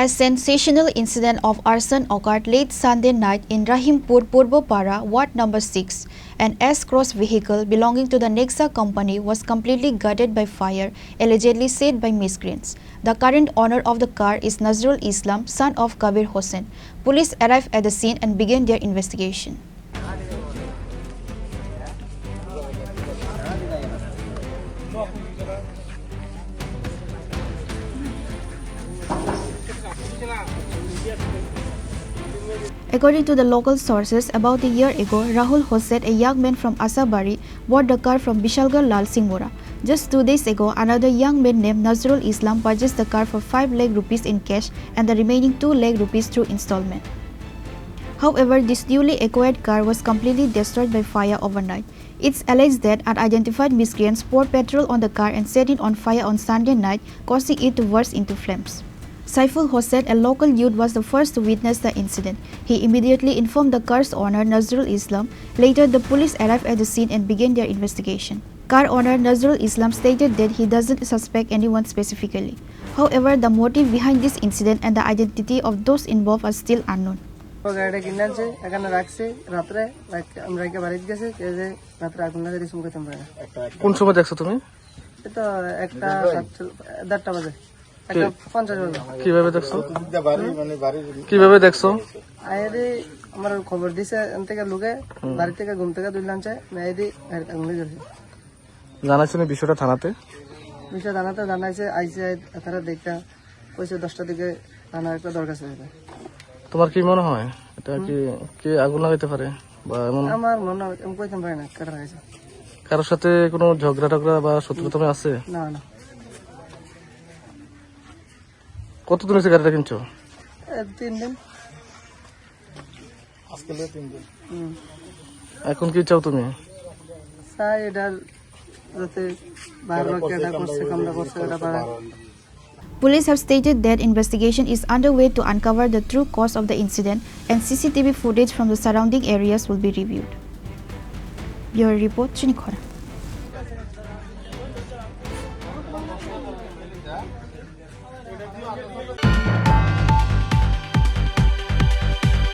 A sensational incident of arson occurred late Sunday night in Rahimpur, Purbopara, Ward number 6. An S-Cross vehicle belonging to the Nexa company was completely gutted by fire, allegedly set by miscreants. The current owner of the car is Nazrul Islam, son of Kabir Hossain. Police arrived at the scene and began their investigation. According to the local sources, about a year ago, Rahul Hossain, a young man from Asabari, bought the car from Bishalgarh Lal Singh Mora. Just 2 days ago, another young man named Nazrul Islam purchased the car for 5 lakh rupees in cash and the remaining 2 lakh rupees through installment. However, this newly acquired car was completely destroyed by fire overnight. It's alleged that unidentified miscreants poured petrol on the car and set it on fire on Sunday night, causing it to burst into flames. Saiful Hossain, a local youth, was the first to witness the incident. He immediately informed the car's owner, Nazrul Islam. Later, the police arrived at the scene and began their investigation. Car owner Nazrul Islam stated that he doesn't suspect anyone specifically. However, the motive behind this incident and the identity of those involved are still unknown. কিভাবে দেখছো আইরে আমার খবর দিছে N থেকে লোকে বাড়ি থেকে ঘুম থেকে দুইলাম চাই মেয়েদি আগুনে জ্বলছে জানাইছেন বিষয়টা থানাতে জানাইছে আইছে তারা দেখতা কইছে 10টার দিকে থানার একটা দরখাস্ত আছে। তোমার কি মনে হয় এটা কি আগুন লাগাইতে পারে বা এমন? আমার মনে হয় আমি কইতে পারি না কাটা লাগাইছে। কারোর সাথে কোনো ঝগড়া টগড়া বা শত্রুতা আছে? না না। কতদিন হয়েছে গাড়িটা কিনছো? 3 দিন। আজকে 3 দিন। এখন কি চাও তুমি? চাই এটার যাতে বারবার কেডা করছে কামটা করছে এটা পারে। Police have stated that investigation is underway to uncover the true cause of the incident and CCTV footage from the surrounding areas will be reviewed. Bureau report, Chini, Khorang.